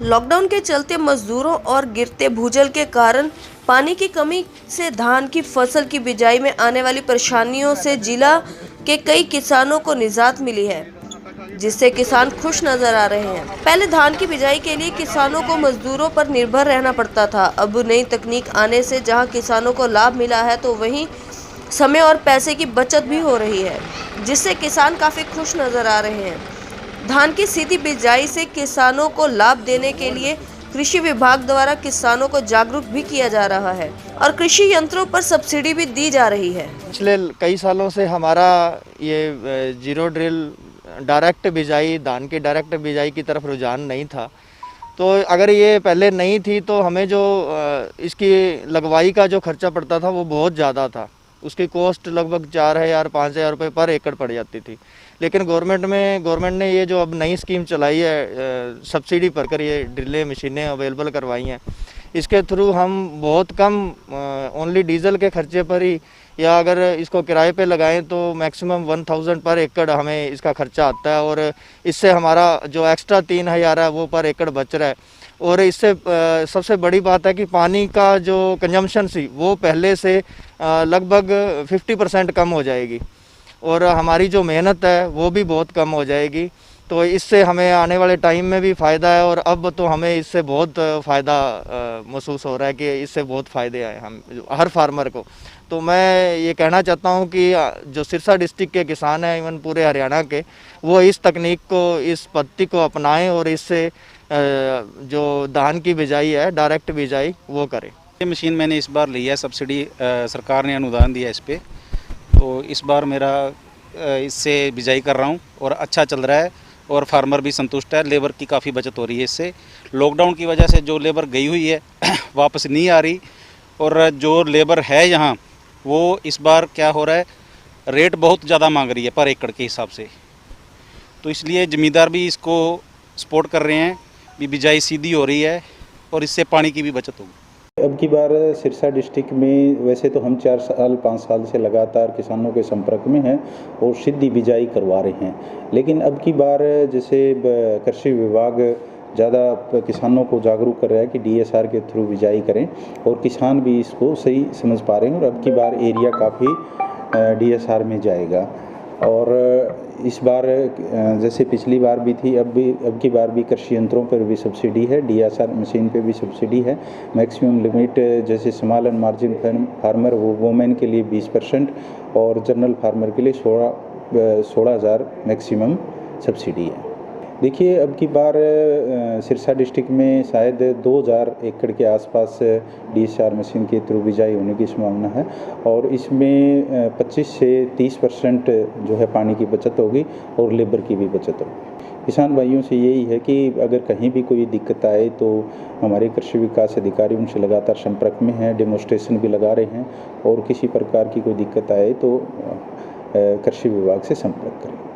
Lockdown के चलते मजदूरों और गिरते भूजल के कारण पानी की कमी से धान की फसल की बिजाई में आने वाली परेशानियों से जिला के कई किसानों को निजात मिली है, जिससे किसान खुश नजर आ रहे हैं। पहले धान की बिजाई के लिए किसानों को मजदूरों पर निर्भर रहना पड़ता था। अब नई तकनीक आने से जहां किसानों को लाभ मिला है तो वहीं समय और पैसे की बचत भी हो रही है, जिससे किसान काफी खुश नजर आ रहे हैं। धान की सीधी बिजाई से किसानों को लाभ देने के लिए कृषि विभाग द्वारा किसानों को जागरूक भी किया जा रहा है और कृषि यंत्रों पर सब्सिडी भी दी जा रही है। पिछले कई सालों से हमारा ये जीरो ड्रिल डायरेक्ट बिजाई, धान की डायरेक्ट बिजाई की तरफ रुझान नहीं था। तो अगर ये पहले नहीं थी तो हमें जो इसकी लगवाई का जो खर्चा पड़ता था वो बहुत ज़्यादा था। उसकी कॉस्ट लगभग 4,000-5,000 रुपये पर एकड़ पड़ जाती थी। लेकिन गवर्नमेंट ने ये जो अब नई स्कीम चलाई है, सब्सिडी पर कर ये ड्रिलें मशीनें अवेलेबल करवाई हैं, इसके थ्रू हम बहुत कम ओनली डीजल के खर्चे पर ही, या अगर इसको किराए पे लगाएं तो मैक्सिमम 1,000 पर एकड़ हमें इसका खर्चा आता है। और इससे हमारा जो एक्स्ट्रा 3,000 है वो पर एकड़ बच रहा है। और इससे सबसे बड़ी बात है कि पानी का जो कंजम्पशन थी वो पहले से लगभग 50% कम हो जाएगी और हमारी जो मेहनत है वो भी बहुत कम हो जाएगी। तो इससे हमें आने वाले टाइम में भी फ़ायदा है और अब तो हमें इससे बहुत फ़ायदा महसूस हो रहा है कि इससे बहुत फ़ायदे आए हम हर फार्मर को। तो मैं ये कहना चाहता हूँ कि जो सिरसा डिस्ट्रिक्ट के किसान हैं, इवन पूरे हरियाणा के, वो इस तकनीक को, इस पद्धति को अपनाएं और इससे जो धान की बिजाई है, डायरेक्ट बिजाई, वो करें। ये मशीन मैंने इस बार ली है, सब्सिडी सरकार ने अनुदान दिया इस पर। तो इस बार मेरा इससे बिजाई कर रहा हूँ और अच्छा चल रहा है और फार्मर भी संतुष्ट है। लेबर की काफ़ी बचत हो रही है इससे। लॉकडाउन की वजह से जो लेबर गई हुई है वापस नहीं आ रही, और जो लेबर है यहाँ वो इस बार क्या हो रहा है, रेट बहुत ज़्यादा मांग रही है पर एकड़ के हिसाब से। तो इसलिए ज़मींदार भी इसको सपोर्ट कर रहे हैं, बिजाई सीधी हो रही है और इससे पानी की भी बचत होगी। अब की बार सिरसा डिस्ट्रिक्ट में वैसे तो हम 4-5 साल से लगातार किसानों के संपर्क में हैं और सीधी बिजाई करवा रहे हैं। लेकिन अब की बार जैसे कृषि विभाग ज़्यादा किसानों को जागरूक कर रहा है कि DSR के थ्रू बिजाई करें, और किसान भी इसको सही समझ पा रहे हैं और अब की बार एरिया काफ़ी DSR में जाएगा। और इस बार जैसे पिछली बार भी थी, अब की बार भी कृषि यंत्रों पर भी सब्सिडी है, DSR मशीन पे भी सब्सिडी है। मैक्सिमम लिमिट जैसे स्मॉल एंड मार्जिन फार्मर वो वोमेन के लिए 20% और जनरल फार्मर के लिए 16,000 मैक्सिमम सब्सिडी है। देखिए, अब की बार सिरसा डिस्ट्रिक्ट में शायद 2,000 एकड़ के आसपास DSR मशीन के थ्रू बिजाई होने की संभावना है और इसमें 25 से 30% जो है पानी की बचत होगी और लेबर की भी बचत होगी। किसान भाइयों से यही है कि अगर कहीं भी कोई दिक्कत आए तो हमारे कृषि विकास अधिकारी उनसे लगातार संपर्क में हैं, डेमोन्स्ट्रेशन भी लगा रहे हैं, और किसी प्रकार की कोई दिक्कत आए तो कृषि विभाग से संपर्क करें।